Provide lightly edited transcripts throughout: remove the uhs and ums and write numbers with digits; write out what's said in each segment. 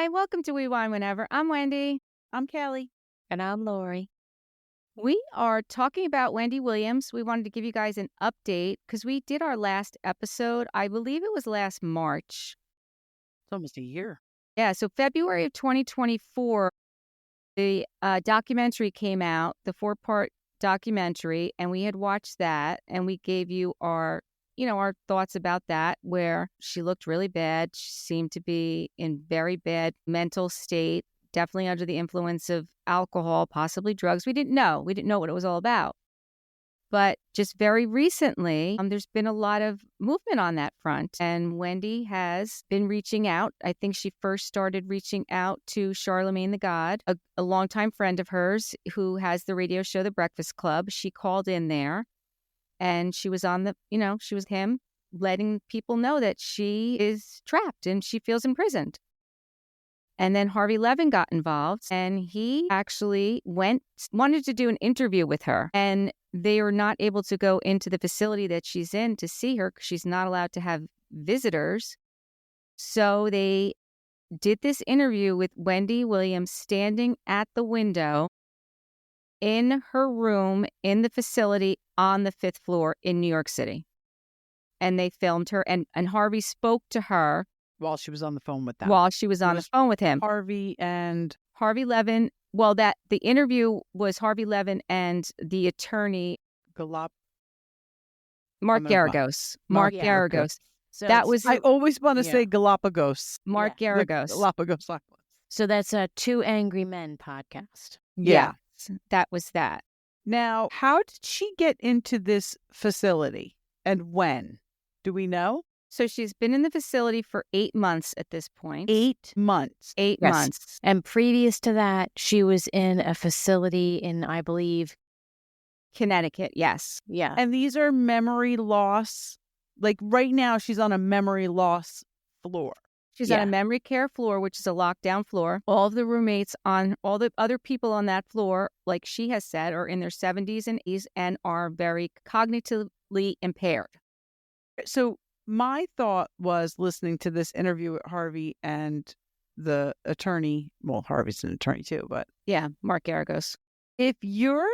Hi, welcome to We Wine Whenever. I'm Wendy. I'm Kelly. And I'm Lori. We are talking about Wendy Williams. We wanted to give you guys an update because we did our last episode. I believe it was last March. It's almost a year. Yeah, so February of 2024, the documentary came out, the 4-part documentary, and we had watched that, and we gave you our thoughts about that, where she looked really bad. She seemed to be in very bad mental state, definitely under the influence of alcohol, possibly drugs. We didn't know. We didn't know what it was all about. But just very recently, there's been a lot of movement on that front. And Wendy has been reaching out. I think she first started reaching out to Charlamagne Tha God, a longtime friend of hers who has the radio show, The Breakfast Club. She called in there and she was on she was him letting people know that she is trapped and she feels imprisoned. And then Harvey Levin got involved and he actually wanted to do an interview with her. And they were not able to go into the facility that she's in to see her because she's not allowed to have visitors. So they did this interview with Wendy Williams standing at the window in her room in the facility on the 5th floor in New York City. And they filmed her and Harvey spoke to her. While she was on the phone with them. While she was on the phone with him. Harvey Levin. Well, the interview was Harvey Levin and the attorney Mark Garagos. Mark Garagos. So That was I always want to say Galapagos. Mark Garagos. Galapagos Islands. So that's a Two Angry Men podcast. Yeah. Yes, that was that. Now, how did she get into this facility and when? Do we know? So she's been in the facility for 8 months at this point. 8 months. 8 Yes. months. And previous to that, she was in a facility in, I believe, Connecticut, yes. yeah. And these are memory loss. Like right now, she's on a memory loss floor. She's on Yeah. a memory care floor, which is a lockdown floor. All of the roommates all the other people on that floor, like she has said, are in their 70s and 80s and are very cognitively impaired. So my thought was listening to this interview with Harvey and the attorney. Well, Harvey's an attorney too, but Yeah, Mark Garagos. if you're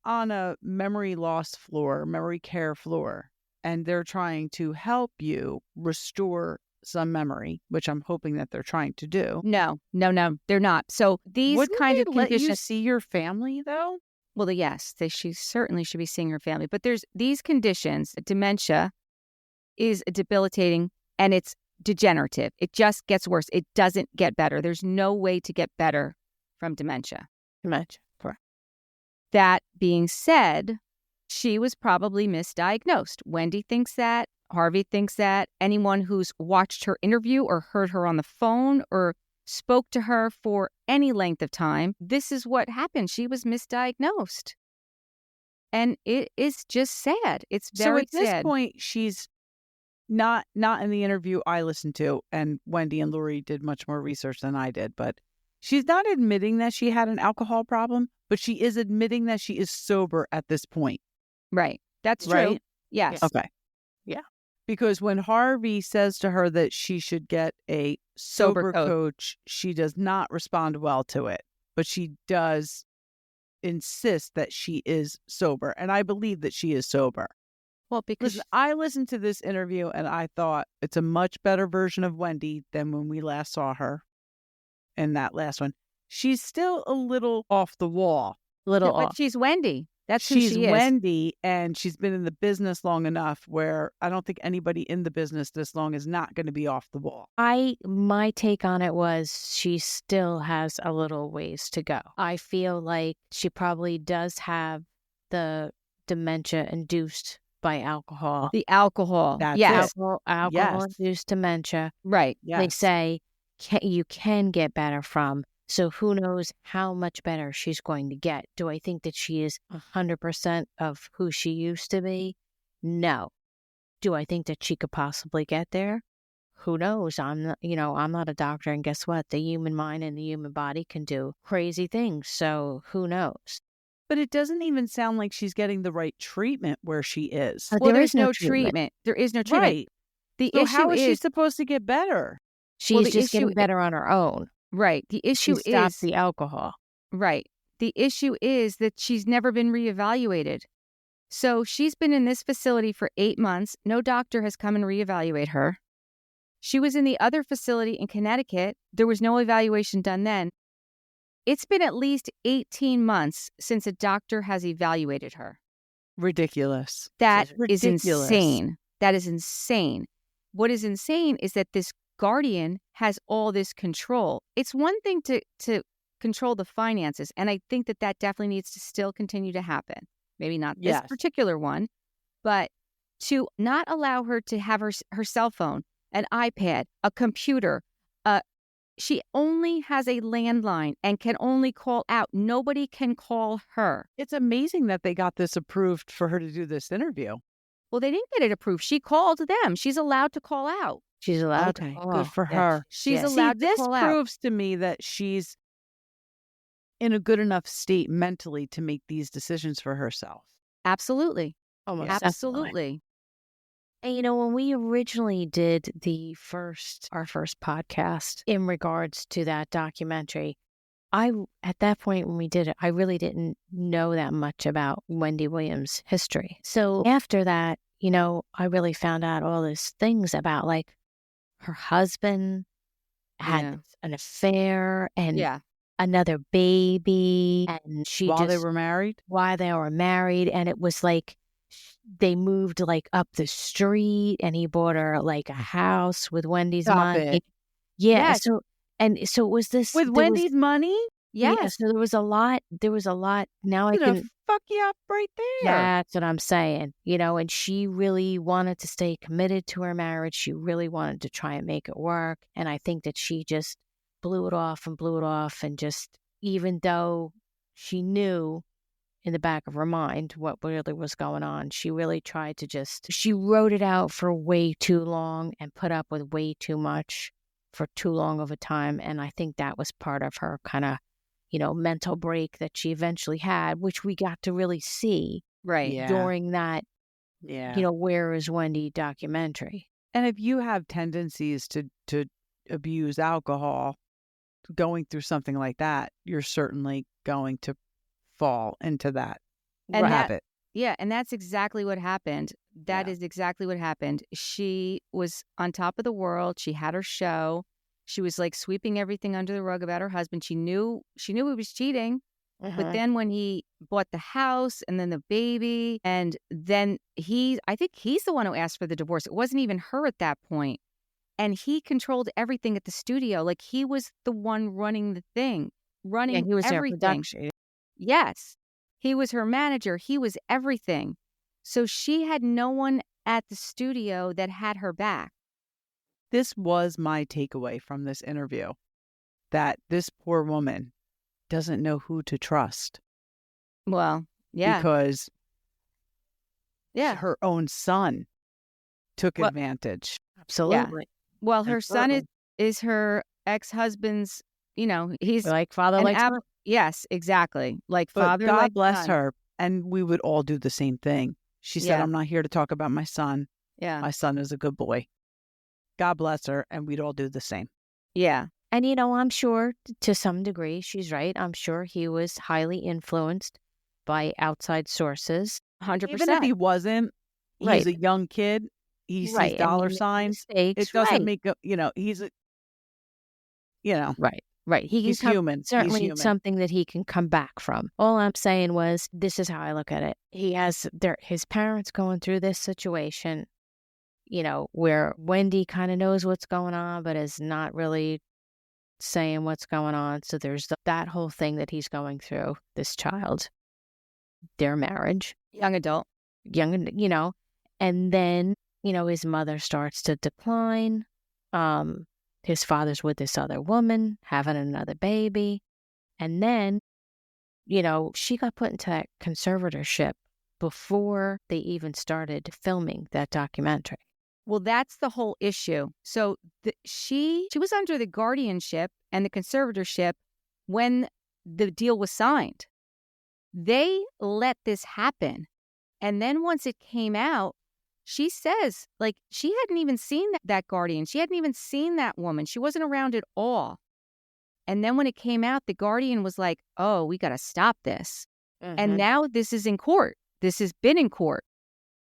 on a memory loss floor, memory care floor, and they're trying to help you restore some memory, which I'm hoping that they're trying to do. No, they're not. So these Wouldn't kind they of let you conditions. see your family though? Well, yes, she certainly should be seeing her family. But there's these conditions. Dementia is debilitating and it's degenerative. It just gets worse. It doesn't get better. There's no way to get better from dementia. Correct. That being said, she was probably misdiagnosed. Wendy thinks that. Harvey thinks that. Anyone who's watched her interview or heard her on the phone or spoke to her for any length of time, this is what happened. She was misdiagnosed. And it is just sad. It's very sad. So at this point, she's not in the interview I listened to, and Wendy and Lori did much more research than I did, but she's not admitting that she had an alcohol problem, but she is admitting that she is sober at this point. Right. That's true. Right? Yes. Okay. Yeah. Because when Harvey says to her that she should get a sober coach, she does not respond well to it, but she does insist that she is sober. And I believe that she is sober. Well, because Listen, I listened to this interview and I thought it's a much better version of Wendy than when we last saw her in that last one. She's still a little off the wall. Little but off. she's Wendy. That's who She's she is. Wendy, and she's been in the business long enough where I don't think anybody in the business this long is not going to be off the wall. My take on it was she still has a little ways to go. I feel like she probably does have the dementia induced by alcohol. The alcohol. That's yes. it. Alcohol-induced dementia. Right. Yes. They say you can get better from. So who knows how much better she's going to get. Do I think that she is 100% of who she used to be? No. Do I think that she could possibly get there? Who knows? I'm not a doctor, and guess what? The human mind and the human body can do crazy things. So who knows? But it doesn't even sound like she's getting the right treatment where she is. Well, There there's is no no treatment. treatment. There is no treatment. Right. The So issue how is she is supposed to get better? She's the just getting issue- better on her own. Right. The issue She stopped is the alcohol. right. The issue is that she's never been reevaluated. So she's been in this facility for 8 months. No doctor has come and reevaluate her. She was in the other facility in Connecticut. There was no evaluation done then. It's been at least 18 months since a doctor has evaluated her. Ridiculous. That is ridiculous. insane. That is insane. What is insane is that this guardian has all this control. It's one thing to control the finances, and I think that definitely needs to still continue to happen. Maybe not this Yes. particular one, but to not allow her to have her cell phone, an iPad, a computer. She only has a landline and can only call out. Nobody can call her. It's amazing that they got this approved for her to do this interview. Well, they didn't get it approved. She called them. She's allowed to call out. She's allowed to Okay, call. good for Yeah. her. She's Yeah. allowed See, to call this out. proves to me that she's in a good enough state mentally to make these decisions for herself. Absolutely. Almost Yeah. definitely. Absolutely. And when we originally did our first podcast in regards to that documentary, at that point when we did it, I really didn't know that much about Wendy Williams' history. So after that, I really found out all these things about like her husband had an affair and another baby, and While they were married? while they were married, and it was like they moved like up the street, and he bought her like a house with Wendy's Stop money. it. Yeah. Yes. So it was this With Wendy's money? Yeah. Yes. So there was a lot. Now I Gonna can. fuck you up right there. That's what I'm saying. And she really wanted to stay committed to her marriage. She really wanted to try and make it work. And I think that she just blew it off. And just, even though she knew in the back of her mind what really was going on, she really tried to she wrote it out for way too long and put up with way too much for too long of a time. And I think that was part of her kind of, mental break that she eventually had, which we got to really see Right. Yeah. during that, Yeah. Where is Wendy documentary. And if you have tendencies to abuse alcohol, going through something like that, you're certainly going to fall into that And habit. And that's exactly what happened. That Yeah. is exactly what happened. She was on top of the world. She had her show. She was like sweeping everything under the rug about her husband. She knew he was cheating. But then when he bought the house and then the baby, and then I think he's the one who asked for the divorce. It wasn't even her at that point. And he controlled everything at the studio. Like, he was the one running the thing, running he was everything. their production. Yes. He was her manager. He was everything. So she had no one at the studio that had her back. This was my takeaway from this interview, that this poor woman doesn't know who to trust. Well, yeah. Because Yeah. her own son took Well, advantage. Absolutely. Well, her son Absolutely. is her ex-husband's, he's Like father, an like son. yes, exactly. Like But father, God like bless son. her. And we would all do the same thing. She said, Yeah. I'm not here to talk about my son. Yeah. My son is a good boy. God bless her. And we'd all do the same. Yeah. And, I'm sure to some degree, she's right. I'm sure he was highly influenced by outside sources. 100%. Even if he wasn't, he's Right. a young kid. He sees Right. And dollar he made signs. mistakes. It doesn't Right. make a, he's a, Right. He can he's come, human. certainly He's it's human. something that he can come back from. All I'm saying was, this is how I look at it. He has his parents going through this situation, where Wendy kind of knows what's going on, but is not really saying what's going on. So there's that whole thing that he's going through, this child, their marriage, Young adult. and then, his mother starts to decline. His father's with this other woman, having another baby. And then, she got put into that conservatorship before they even started filming that documentary. Well, that's the whole issue. So she was under the guardianship and the conservatorship when the deal was signed. They let this happen. And then once it came out, she says, like, she hadn't even seen that guardian. She hadn't even seen that woman. She wasn't around at all. And then when it came out, the Guardian was like, oh, we got to stop this. And now this is in court. This has been in court,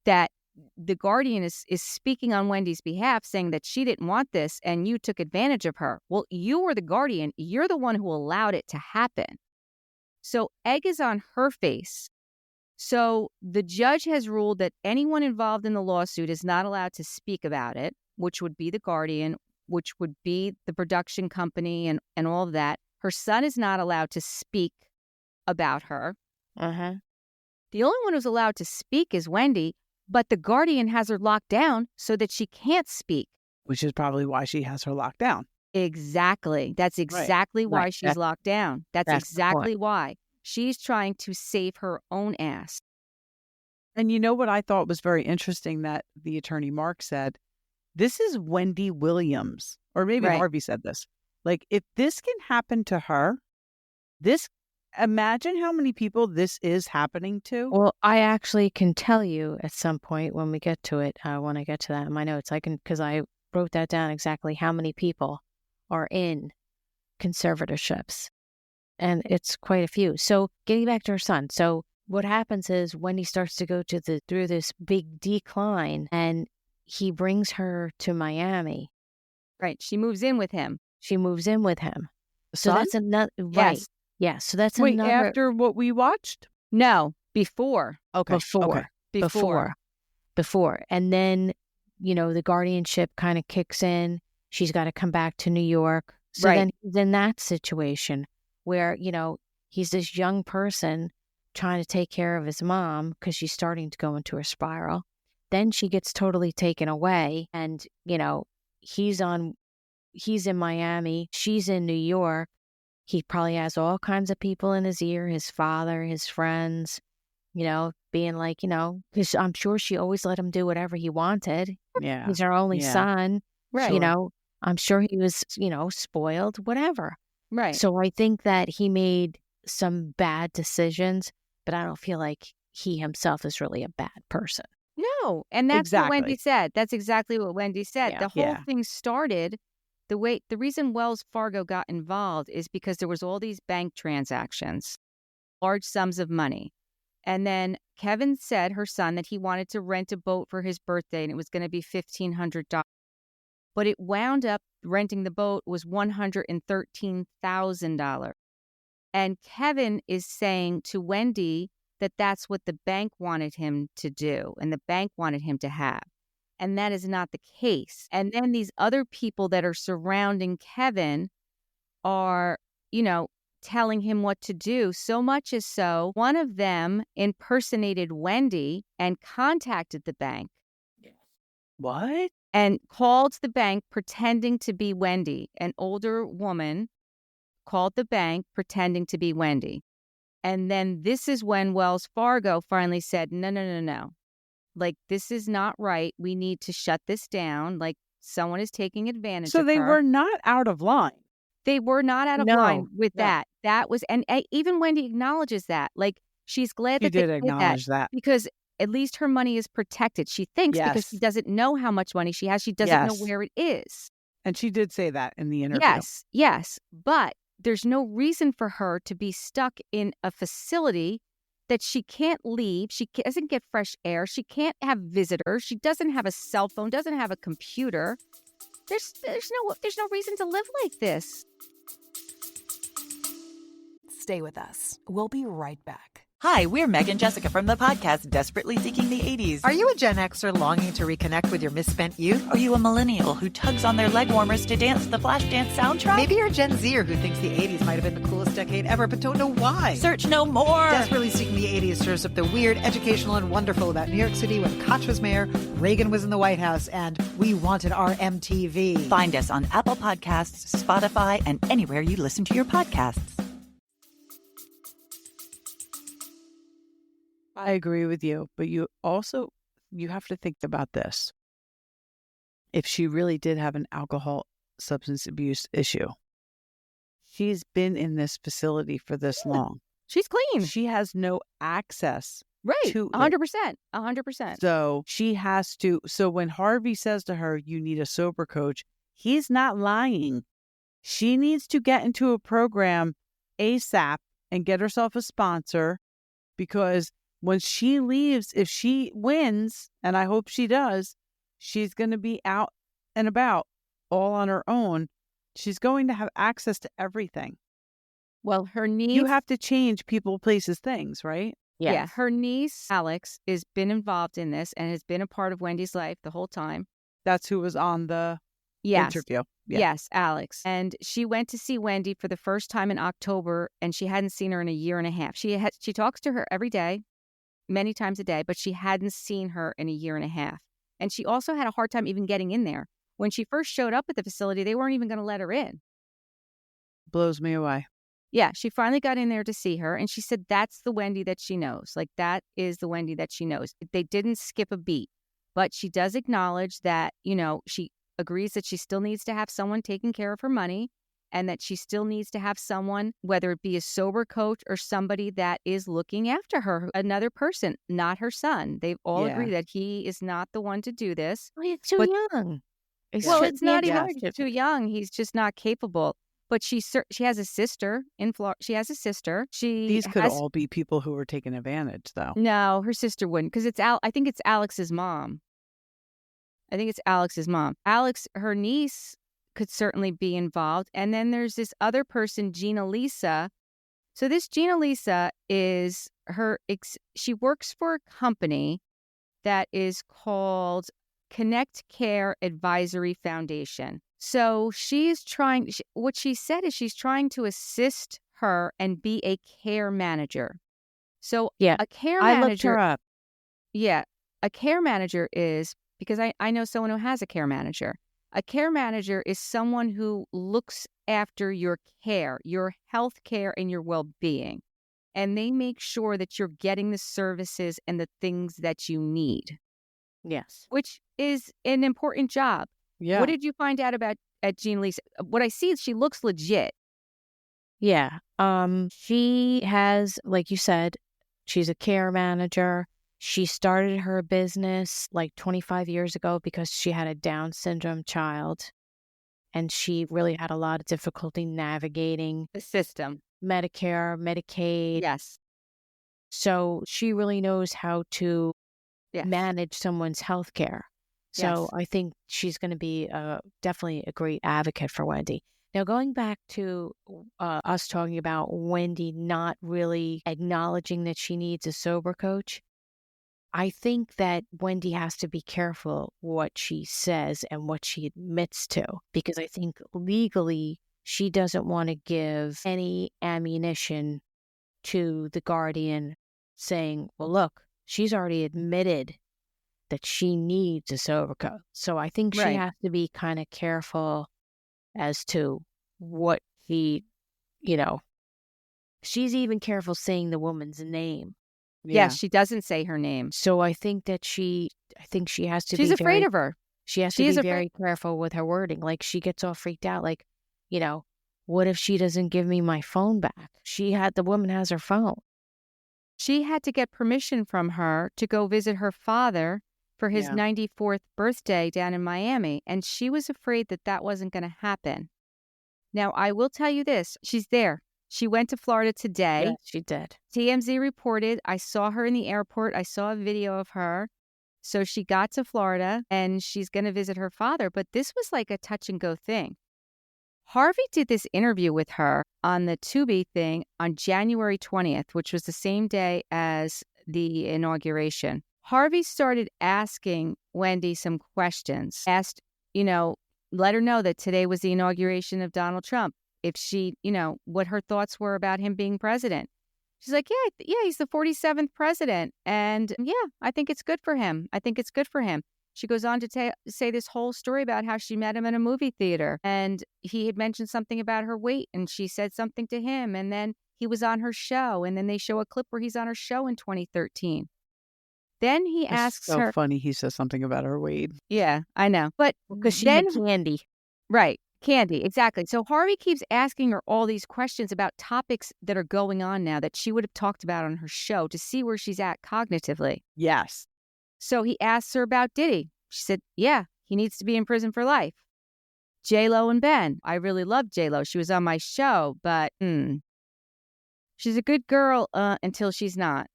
that the Guardian is speaking on Wendy's behalf, saying that she didn't want this and you took advantage of her. Well, you were the Guardian. You're the one who allowed it to happen. So egg is on her face. So the judge has ruled that anyone involved in the lawsuit is not allowed to speak about it, which would be the Guardian, which would be the production company and all of that. Her son is not allowed to speak about her. The only one who's allowed to speak is Wendy, but the Guardian has her locked down so that she can't speak. Which is probably why she has her locked down. Exactly. That's exactly why she's locked down. That's exactly why. She's trying to save her own ass. And you know what I thought was very interesting that the attorney Mark said? This is Wendy Williams. Or maybe Harvey said this. Like, if this can happen to her, imagine how many people this is happening to. Well, I actually can tell you at some point when we get to it, when I get to that in my notes, because I wrote that down exactly how many people are in conservatorships. And it's quite a few. So getting back to her son. So what happens is Wendy starts to go through this big decline, and he brings her to Miami. Right. She moves in with him. So that's another, right. Yes. Yeah. So that's Wait, another. after what we watched? No, before. Okay. Before. And then, the guardianship kind of kicks in. She's got to come back to New York. So then he's in that situation where, he's this young person trying to take care of his mom because she's starting to go into a spiral. Then she gets totally taken away, and, he's in Miami. She's in New York. He probably has all kinds of people in his ear, his father, his friends, being like, because I'm sure she always let him do whatever he wanted. Yeah. He's her only son. Right. I'm sure he was, spoiled, whatever. Right. So I think that he made some bad decisions, but I don't feel like he himself is really a bad person. No. And that's what Wendy said. That's exactly what Wendy said. Yeah. The whole thing started, the reason Wells Fargo got involved is because there was all these bank transactions, large sums of money. And then Kevin said, her son, that he wanted to rent a boat for his birthday and it was going to be $1,500. But it wound up renting the boat was $113,000. And Kevin is saying to Wendy that that's what the bank wanted him to do and the bank wanted him to have. And that is not the case. And then these other people that are surrounding Kevin are, telling him what to do. So much is so, one of them impersonated Wendy and contacted the bank. What? And called the bank pretending to be Wendy. An older woman called the bank pretending to be Wendy. And then this is when Wells Fargo finally said, no. Like, this is not right. We need to shut this down. Like, someone is taking advantage of her. So they were not out of line. They were not out of line with that. That was, and even Wendy acknowledges that. Like, she's glad that they did acknowledge that. because at least her money is protected. She thinks because she doesn't know how much money she has. She doesn't know where it is. And she did say that in the interview. Yes. But there's no reason for her to be stuck in a facility that she can't leave. She doesn't get fresh air. She can't have visitors. She doesn't have a cell phone, doesn't have a computer. There's no reason to live like this. Stay with us. We'll be right back. Hi, we're Meg and Jessica from the podcast Desperately Seeking the 80s. Are you a Gen Xer longing to reconnect with your misspent youth? Are you a millennial who tugs on their leg warmers to dance the Flashdance soundtrack? Maybe you're a Gen Zer who thinks the 80s might have been the coolest decade ever, but don't know why. Search no more. Desperately Seeking the 80s stirs up the weird, educational, and wonderful about New York City when Koch was mayor, Reagan was in the White House, and we wanted our MTV. Find us on Apple Podcasts, Spotify, and anywhere you listen to your podcasts. I agree with you, but you have to think about this. If she really did have an alcohol substance abuse issue, she's been in this facility for this long. She's clean. She has no access to 100%. 100%. So she has to. So when Harvey says to her, you need a sober coach, he's not lying. She needs to get into a program ASAP and get herself a sponsor, because when she leaves, if she wins, and I hope she does, she's going to be out and about all on her own. She's going to have access to everything. Well, her niece... You have to change people, places, things, right? Yes. Yeah, her niece, Alex, has been involved in this and has been a part of Wendy's life the whole time. That's who was on the Yes. interview. Yeah. Yes, Alex. And she went to see Wendy for the first time in October, and she hadn't seen her in a year and a half. She talks to her every day, many times a day, but she hadn't seen her in a year and a half. And she also had a hard time even getting in there. When she first showed up at the facility, they weren't even going to let her in. Blows me away. Yeah, she finally got in there to see her, and she said that's the Wendy that she knows. Like, that is the Wendy that she knows. They didn't skip a beat, but she does acknowledge that, she agrees that she still needs to have someone taking care of her money, and that she still needs to have someone, whether it be a sober coach or somebody that is looking after her, another person, not her son. They all agree that he is not the one to do this. Well, he's too young. Well, it's not even he's too young. He's just not capable. But she has a sister in Florida. She has a sister. These could all be people who were taking advantage, though. No, her sister wouldn't, because I think it's Alex's mom. Alex, her niece, could certainly be involved. And then there's this other person, GinaLisa. So this GinaLisa is she works for a company that is called Connect Care Advisory Foundation. So what she said is she's trying to assist her and be a care manager. So a care manager. I looked her up. Yeah. A care manager is, because I know someone who has a care manager. A care manager is someone who looks after your care, your health care, and your well-being. And they make sure that you're getting the services and the things that you need. Yes. Which is an important job. Yeah. What did you find out at GinaLisa? What I see is she looks legit. Yeah. She has, like you said, she's a care manager. She started her business like 25 years ago because she had a Down syndrome child. And she really had a lot of difficulty navigating the system. Medicare, Medicaid. Yes. So she really knows how to manage someone's health care. So I think she's going to be definitely a great advocate for Wendy. Now, going back to us talking about Wendy not really acknowledging that she needs a sober coach, I think that Wendy has to be careful what she says and what she admits to, because I think legally she doesn't want to give any ammunition to the Guardian saying, well, look, she's already admitted that she needs a sober coach. So I think she has to be kind of careful as to what she's even careful saying the woman's name. Yeah. Yes, she doesn't say her name. So I think that she has to She's afraid of her. She has to be very careful with her wording. Like, she gets all freaked out. Like, what if she doesn't give me my phone back? The woman has her phone. She had to get permission from her to go visit her father for his 94th birthday down in Miami. And she was afraid that wasn't going to happen. Now, I will tell you this. She's there. She went to Florida today. Yes, she did. TMZ reported. I saw her in the airport. I saw a video of her. So she got to Florida and she's going to visit her father. But this was like a touch and go thing. Harvey did this interview with her on the Tubi thing on January 20th, which was the same day as the inauguration. Harvey started asking Wendy some questions. Asked, let her know that today was the inauguration of Donald Trump. If she, what her thoughts were about him being president. She's like, yeah, he's the 47th president. And I think it's good for him. She goes on to say this whole story about how she met him in a movie theater. And he had mentioned something about her weight. And she said something to him. And then he was on her show. And then they show a clip where he's on her show in 2013. Then he asks her. So funny he says something about her weight. Yeah, I know. But because she had candy. Right. Candy, exactly. So Harvey keeps asking her all these questions about topics that are going on now that she would have talked about on her show to see where she's at cognitively. Yes. So he asks her about Diddy. She said, yeah, he needs to be in prison for life. J-Lo and Ben. I really love J-Lo. She was on my show, but she's a good girl until she's not.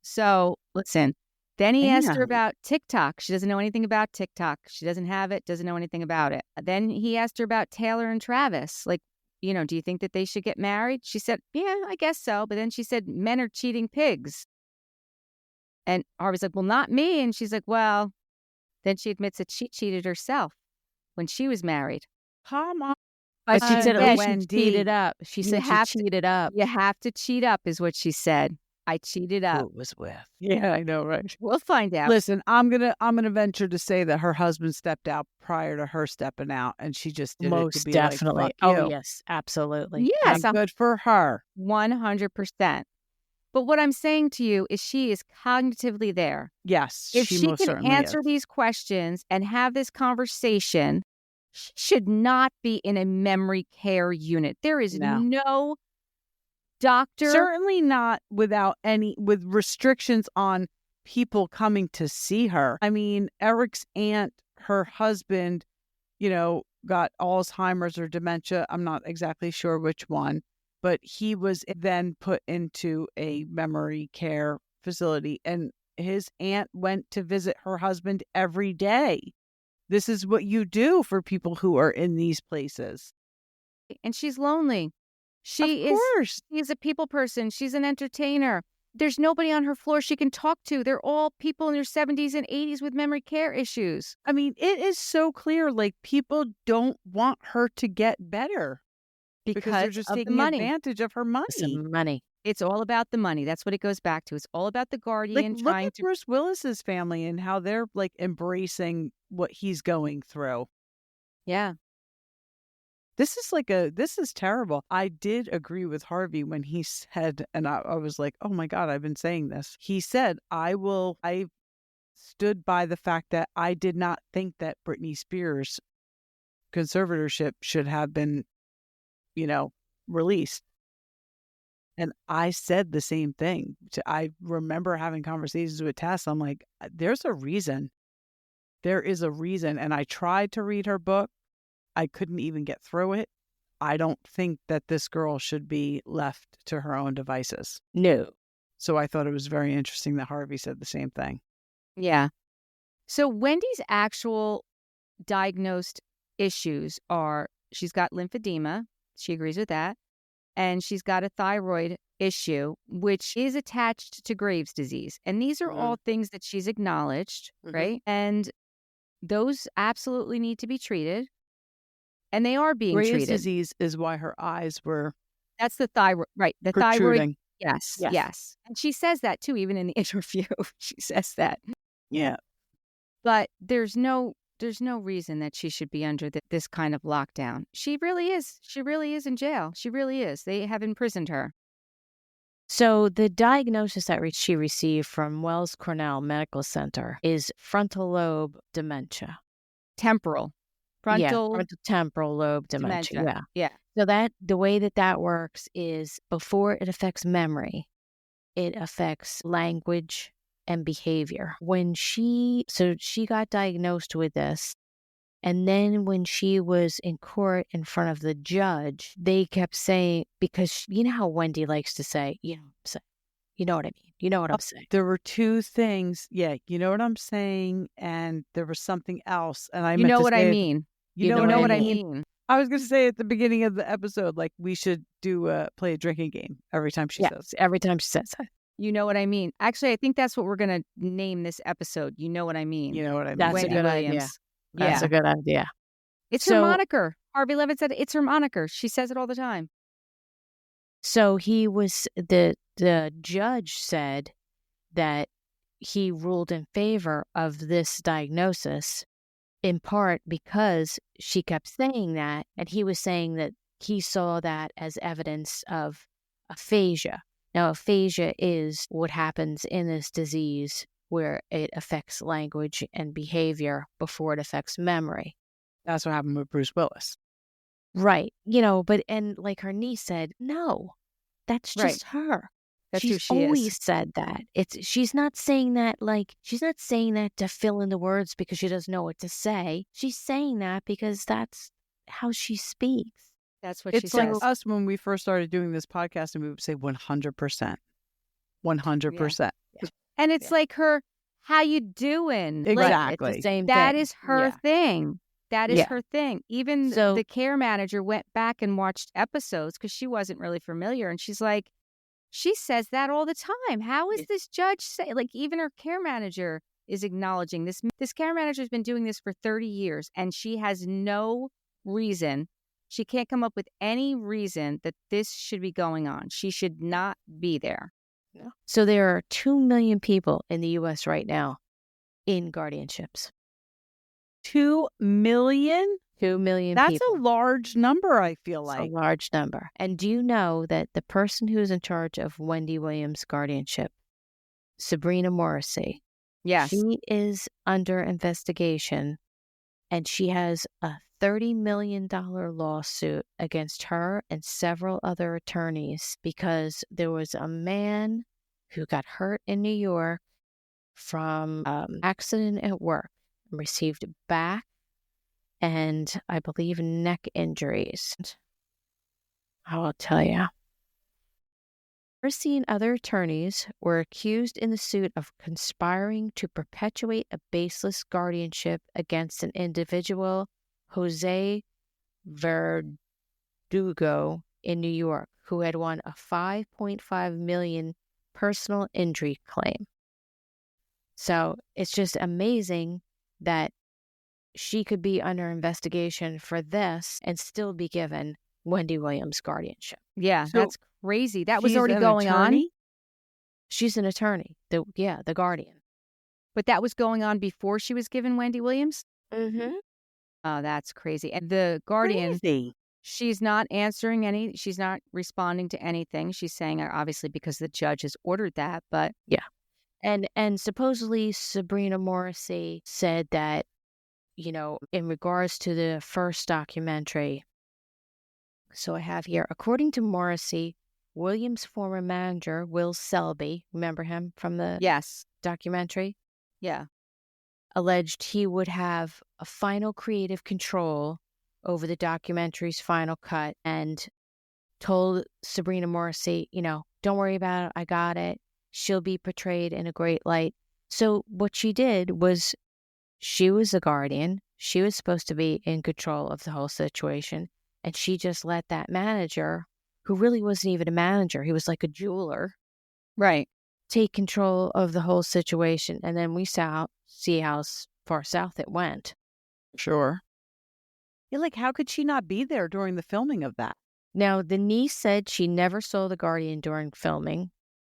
So listen, then he asked her about TikTok. She doesn't know anything about TikTok. She doesn't have it, doesn't know anything about it. Then he asked her about Taylor and Travis. Like, do you think that they should get married? She said, yeah, I guess so. But then she said, men are cheating pigs. And Harvey's like, well, not me. And she's like, well, then she admits that she cheated herself when she was married. Come on. But she said at least she Wendy. cheated up. She said she cheated up. You have to cheat up is what she said. I cheated up. Who it was with. Yeah, I know, right? We'll find out. Listen, I'm gonna venture to say that her husband stepped out prior to her stepping out, and she just did it to be definitely. like, fuck you. Oh, yes, absolutely. Yes, And good for her. 100%. But what I'm saying to you is she is cognitively there. Yes, If she she most can certainly answer is. these questions and have this conversation, she should not be in a memory care unit. There is no doctor. Certainly not with restrictions on people coming to see her. I mean, Eric's aunt, her husband, got Alzheimer's or dementia. I'm not exactly sure which one, but he was then put into a memory care facility, and his aunt went to visit her husband every day. This is what you do for people who are in these places. And she's lonely. She's a people person. She's an entertainer. There's nobody on her floor she can talk to. They're all people in their 70s and 80s with memory care issues. I mean, it is so clear, like, people don't want her to get better because they're just taking advantage of her money. Some money. It's all about the money. That's what it goes back to. It's all about the Guardian Look trying at to... Bruce Willis's family and how they're, like, embracing what he's going through. Yeah. This is terrible. I did agree with Harvey when he said, and I was like, oh my God, I've been saying this. He said, I stood by the fact that I did not think that Britney Spears' conservatorship should have been, released. And I said the same thing. I remember having conversations with Tess. I'm like, there's a reason. There is a reason. And I tried to read her book. I couldn't even get through it. I don't think that this girl should be left to her own devices. No. So I thought it was very interesting that Harvey said the same thing. Yeah. So Wendy's actual diagnosed issues are she's got lymphedema. She agrees with that. And she's got a thyroid issue, which is attached to Graves' disease. And these are all things that she's acknowledged, right? And those absolutely need to be treated. And they are being treated. Graves' disease is why her eyes were That's the thyroid, right? The protruding. Thyroid. Yes. And she says that too, even in the interview. She says that. Yeah. But there's no reason that she should be under this kind of lockdown. She really is. She really is in jail. She really is. They have imprisoned her. So the diagnosis that she received from Wells Cornell Medical Center is frontal lobe dementia. Temporal. Frontal temporal lobe dementia. Yeah. So that the way that works is before it affects memory, it affects language and behavior. So she got diagnosed with this, and then when she was in court in front of the judge, they kept saying, because you know how Wendy likes to say, you know what I mean? You know what I'm saying? There were two things. Yeah, you know what I'm saying? And there was something else. And I You know what I mean? You know what I mean? I was going to say at the beginning of the episode, like, we should play a drinking game every time she says. Every time she says that. You know what I mean? Actually, I think that's what we're going to name this episode. You know what I mean? You know what I mean? That's Wendy a good Williams. idea. That's a good idea. It's her moniker. Harvey Levin said it's her moniker. She says it all the time. So the judge said that he ruled in favor of this diagnosis in part because she kept saying that, and he was saying that he saw that as evidence of aphasia. Now, aphasia is what happens in this disease where it affects language and behavior before it affects memory. That's what happened with Bruce Willis. Right. And like her niece said, no, that's just her. That's who she's she is. always said that. She's not saying that to fill in the words because she doesn't know what to say. She's saying that because that's how she speaks. That's what she It's like says. us when we first started doing this podcast and we would say 100%. 100%. And it's like her, how you doing? Exactly. It's the same That thing. is her thing. That is Yeah. her thing. Even So- the care manager went back and watched episodes because she wasn't really familiar. And she's like, she says that all the time. How is this judge say? Like, even her care manager is acknowledging this. This care manager has been doing this for 30 years, and she has no reason. She can't come up with any reason that this should be going on. She should not be there. So there are 2 million people in the U.S. right now in guardianships. 2 million? 2 million That's people. a large number, I feel It's like. a large number. And do you know that the person who's in charge of Wendy Williams' guardianship, Sabrina Morrissey, Yes. she is under investigation, and she has a $30 million lawsuit against her and several other attorneys because there was a man who got hurt in New York from accident at work and received back and I believe neck injuries. I'll tell you. Morrissey and other attorneys were accused in the suit of conspiring to perpetuate a baseless guardianship against an individual, Jose Verdugo, in New York, who had won a $5.5 million personal injury claim. So it's just amazing that she could be under investigation for this and still be given Wendy Williams' guardianship. Yeah, So that's crazy. That was She's already an going on. attorney? She's an attorney. The guardian. But that was going on before she was given Wendy Williams? Mm-hmm. Oh, that's crazy. And the Guardian, Crazy. she's not answering she's not responding to anything. She's saying, obviously, because the judge has ordered that, but And supposedly Sabrina Morrissey said that, you know, in regards to the first documentary. So I have here, according to Morrissey, Williams' former manager, Will Selby, remember him from the yes. documentary, Yeah. alleged he would have a final creative control over the documentary's final cut and told Sabrina Morrissey, you know, don't worry about it. I got it. She'll be portrayed in a great light. So what she did was she was the guardian. She was supposed to be in control of the whole situation. And she just let that manager, who really wasn't even a manager, he was like a jeweler, Right. take control of the whole situation. And then we see how far south it went. Sure. You're like, how could she not be there during the filming of that? Now, the niece said she never saw the guardian during filming.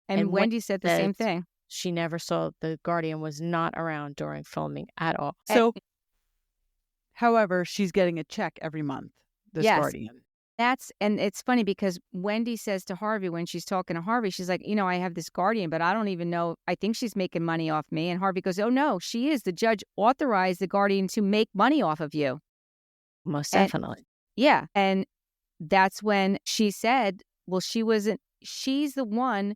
And Wendy said the same said thing. She never saw the guardian was not around during filming at all. So, however, she's getting a check every month, this Yes. guardian. And it's funny because Wendy says to Harvey when she's talking to Harvey, she's like, you know, I have this guardian, but I don't even know. I think she's making money off me. And Harvey goes, oh, no, she is. The judge authorized the guardian to make money off of you. Most And- definitely. Yeah. And that's when she said, well, she's the one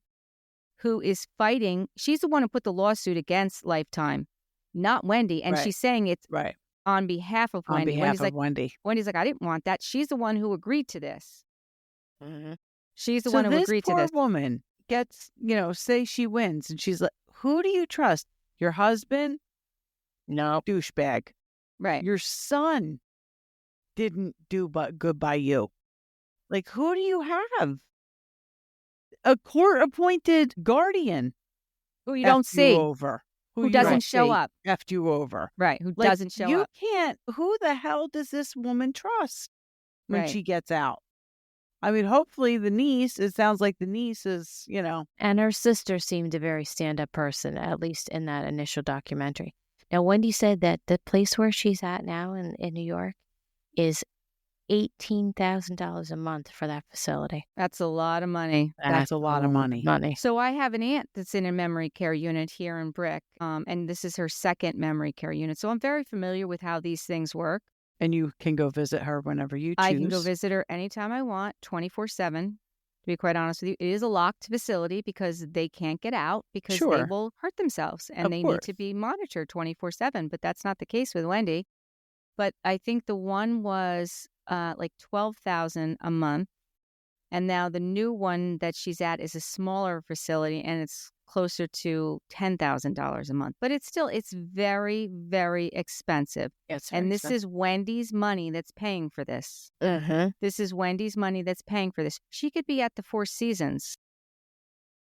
who is fighting. She's the one who put the lawsuit against Lifetime, not Wendy. And Right. she's saying it's Right. on behalf of On Wendy. behalf of Wendy's like, I didn't want that. She's the one who agreed to this. Mm-hmm. She's the So one who this agreed to poor this. woman gets, say she wins, and she's like, who do you trust? Your husband? No. Douchebag. Right. Your son didn't do but good by you. Like, who do you have? A court-appointed guardian Who you don't effed see. you over. Who you doesn't don't show see up. effed you over. Right. Who Like, doesn't show you up. can't. Who the hell does this woman trust when Right. she gets out? I mean, hopefully the niece, it sounds like the niece is, And her sister seemed a very stand-up person, at least in that initial documentary. Now, Wendy said that the place where she's at now in New York is $18,000 a month for that facility. That's a lot of money. That's a lot of money. So I have an aunt that's in a memory care unit here in Brick, and this is her second memory care unit. So I'm very familiar with how these things work. And you can go visit her whenever you choose. I can go visit her anytime I want, 24/7. To be quite honest with you, it is a locked facility because they can't get out because they Sure. will hurt themselves and Of they course. need to be monitored 24/7. But that's not the case with Wendy. But I think the one was like $12,000 a month. And now the new one that she's at is a smaller facility, and it's closer to $10,000 a month. But it's very, very expensive. And this is Wendy's money that's paying for this. This is Wendy's money that's paying for this. She could be at the Four Seasons.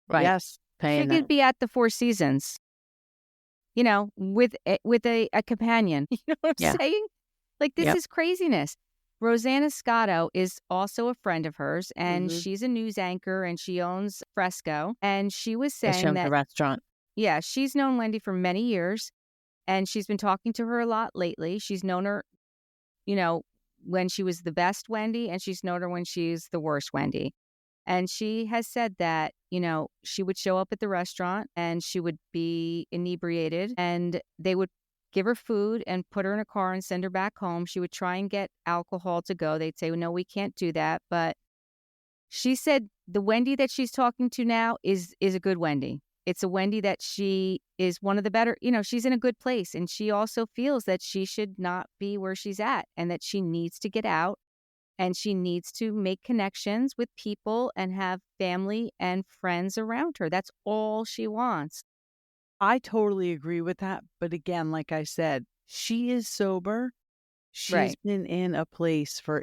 Right. Yes. She could be at the Four Seasons, with a companion. You know what I'm saying? Like, this is craziness. Rosanna Scotto is also a friend of hers, and she's a news anchor, and she owns Fresco. And she was saying that the restaurant. Yeah, she's known Wendy for many years, and she's been talking to her a lot lately. She's known her, when she was the best Wendy, and she's known her when she's the worst Wendy. And she has said that, she would show up at the restaurant and she would be inebriated, and they would give her food and put her in a car and send her back home. She would try and get alcohol to go. They'd say, no, we can't do that. But she said the Wendy that she's talking to now is a good Wendy. It's a Wendy that she is one of the better, she's in a good place. And she also feels that she should not be where she's at, and that she needs to get out, and she needs to make connections with people and have family and friends around her. That's all she wants. I totally agree with that. But again, like I said, she is sober. She's been in a place for,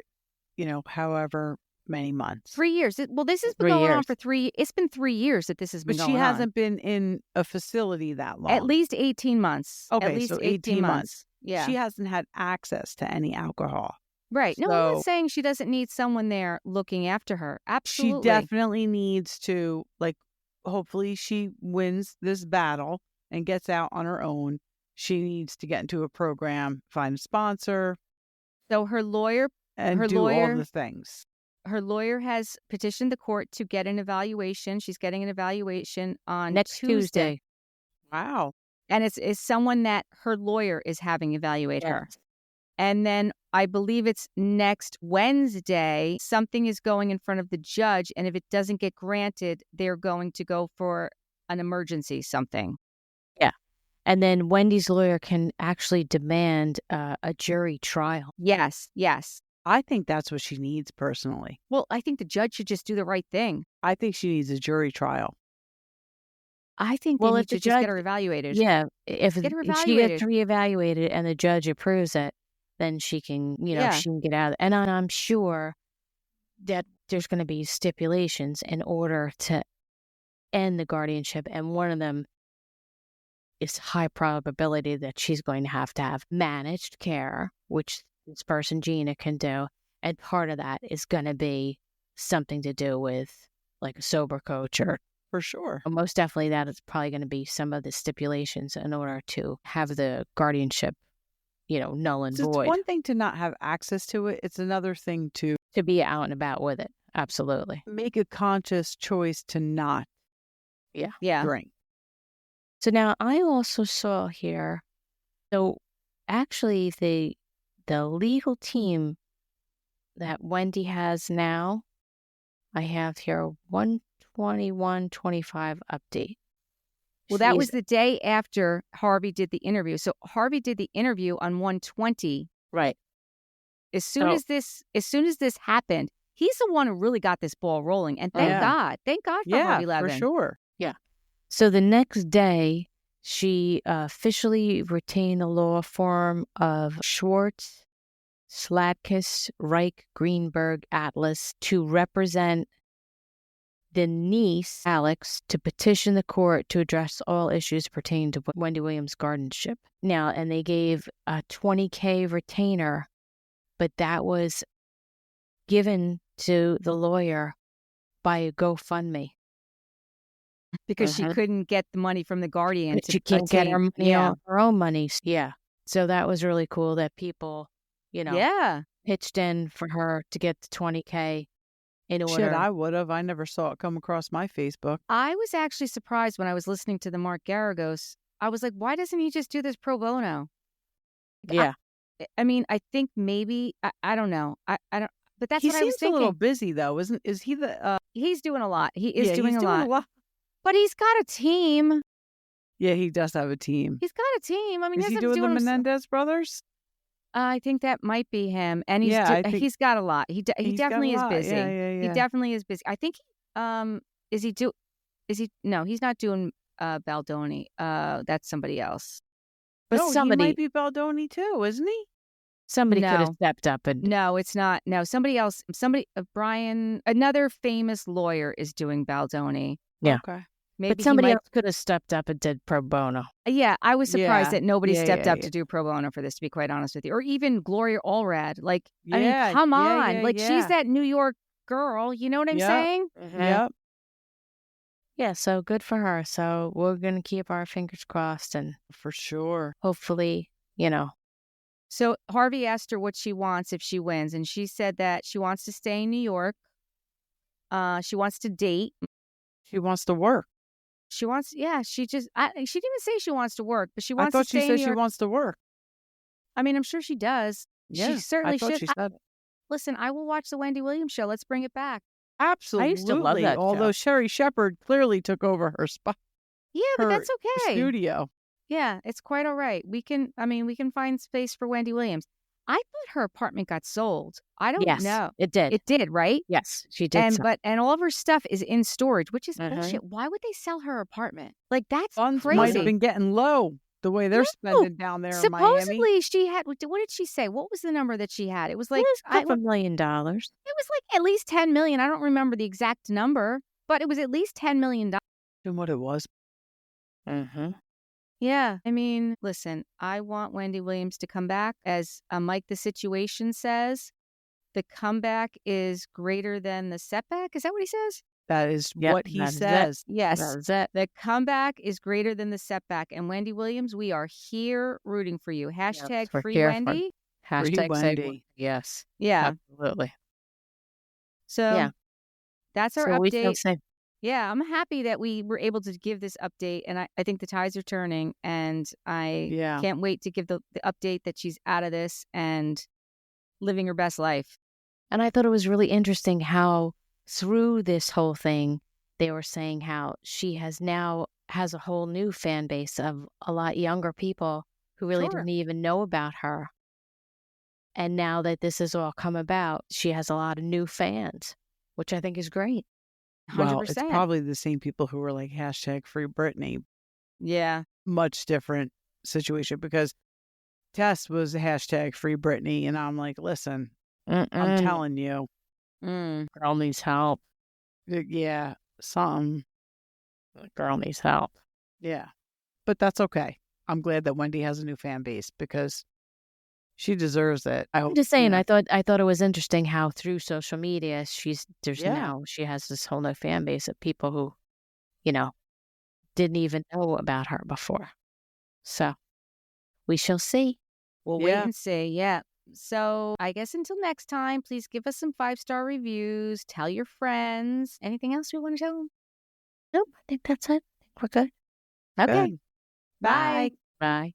however many months. 3 years. Well, this has been going on for 3 years. It's been 3 years that this has been going on. But she hasn't been in a facility that long. At least 18 months. Okay, At least so 18 months. Yeah. She hasn't had access to any alcohol. Right. No, So, I'm not saying she doesn't need someone there looking after her. Absolutely. She definitely needs to, hopefully she wins this battle and gets out on her own. She needs to get into a program, find a sponsor. So her lawyer... And do all the things. Her lawyer has petitioned the court to get an evaluation. She's getting an evaluation on next Tuesday. Wow. And it's someone that her lawyer is having evaluate her. And then I believe it's next Wednesday, something is going in front of the judge. And if it doesn't get granted, they're going to go for an emergency something. Yeah. And then Wendy's lawyer can actually demand a jury trial. Yes. I think that's what she needs personally. Well, I think the judge should just do the right thing. I think she needs a jury trial. I think they need to just get her evaluated. Yeah. If get her she gets reevaluated and the judge approves it, then she can, she can get out. And I'm sure that there's going to be stipulations in order to end the guardianship. And one of them is high probability that she's going to have managed care, which this person, Gina, can do. And part of that is going to be something to do with like a sober coach or... For sure. Most definitely that is probably going to be some of the stipulations in order to have the guardianship, null and void. It's one thing to not have access to it. It's another thing to be out and about with it. Absolutely. Make a conscious choice to not drink. So now I also saw here, so actually the legal team that Wendy has now, I have here 1/21/25 update. Well, that was the day after Harvey did the interview. So Harvey did the interview on 1/20. Right. As soon as this happened, he's the one who really got this ball rolling. And thank God for Harvey Levin. For sure. Yeah. So the next day, she officially retained the law firm of Schwartz, Sladkis, Reich, Greenberg, Atlas to represent the niece, Alex, to petition the court to address all issues pertaining to Wendy Williams' guardianship. Now, and they gave a $20,000 retainer, but that was given to the lawyer by a GoFundMe. Because she couldn't get the money from the guardian. She can't get her money on her own money. Yeah. So that was really cool that people, pitched in for her to get the $20,000 in order. Shit, I would have. I never saw it come across my Facebook. I was actually surprised when I was listening to the Mark Garagos. I was like, why doesn't he just do this pro bono? Yeah. I mean, I think maybe, I don't know. I don't, but that's what I was thinking. He seems a little busy though, is he the... He's doing a lot. He is doing a lot. lot. But he's got a team. Yeah, he does have a team. He's got a team. I mean, is he doing the Menendez brothers? I think that might be him, and Yeah, I think he's got a lot. He he's got a definitely is lot. busy. Yeah. He definitely is busy. I think is he no, he's not doing Baldoni. That's somebody else. But No, he somebody might be Baldoni too, isn't he? could have No. stepped up and No, it's not. No, somebody else. Brian, another famous lawyer is doing Baldoni. Yeah. Okay. Maybe but somebody he might, else could have stepped up and did pro bono. Yeah, I was surprised Yeah. that nobody Yeah, stepped yeah, up yeah. to do pro bono for this, to be quite honest with you. Or even Gloria Allred. Like, I Yeah, mean, come yeah, on. yeah, Like, she's yeah. that New York girl. You know what I'm Yep. saying? Yep. Yeah, so good for her. So we're going to keep our fingers crossed and For sure. hopefully, So Harvey asked her what she wants if she wins, and she said that she wants to stay in New York. She wants to date. She wants to work. She wants, yeah. She didn't even say she wants to work, but she I wants to thought stay she in said New she York. wants to work. I mean, I'm sure she does. Yeah, She certainly I thought should. she said it. Listen, I will watch the Wendy Williams show. Let's bring it back. Absolutely. used to love that show. Although Sherry Shepherd clearly took over her spot. Yeah, but her that's okay. Studio. Yeah, it's quite all right. We can find space for Wendy Williams. I thought her apartment got sold. I don't yes, know. it did. It did, right? Yes, she did. And all of her stuff is in storage, which is Mhm. bullshit. Why would they sell her apartment? Like, that's Funds crazy. might have been getting low the way they're spending down there in Miami. Supposedly she had, what did she say? What was the number that she had? It was like, It was a I, couple $1 million. it was like at least 10 million. I don't remember the exact number, but it was at least $10 million. And what it was. Mm-hmm. Yeah. I mean, listen, I want Wendy Williams to come back. As Mike the Situation says, the comeback is greater than the setback. Is that what he says? That is Yep, what he that's it. says. Yes. That's it. The comeback is greater than the setback. And Wendy Williams, we are here rooting for you. Hashtag we're free here for Wendy. Hashtag say Wendy. yes. Yeah. Absolutely. So Yeah. that's our So we shall update. say. Yeah, I'm happy that we were able to give this update. And I think the tides are turning. And I Yeah. can't wait to give the update that she's out of this and living her best life. And I thought it was really interesting how through this whole thing, they were saying how she has a whole new fan base of a lot younger people who really Sure. didn't even know about her. And now that this has all come about, she has a lot of new fans, which I think is great. 100%. Well, it's probably the same people who were like hashtag free Britney. Yeah. Much different situation because Tess was hashtag free Britney. And I'm like, listen, I'm telling you. Girl needs help. Yeah, something. The girl needs help. Yeah. But that's okay. I'm glad that Wendy has a new fan base because she deserves it. I'm just saying, I thought it was interesting how through social media she has this whole new fan base of people who, didn't even know about her before. So we shall see. We'll wait and see. Yeah. So I guess until next time, please give us some 5-star reviews. Tell your friends. Anything else you want to tell them? Nope, I think that's it. We're good. Okay. Good. Bye. Bye.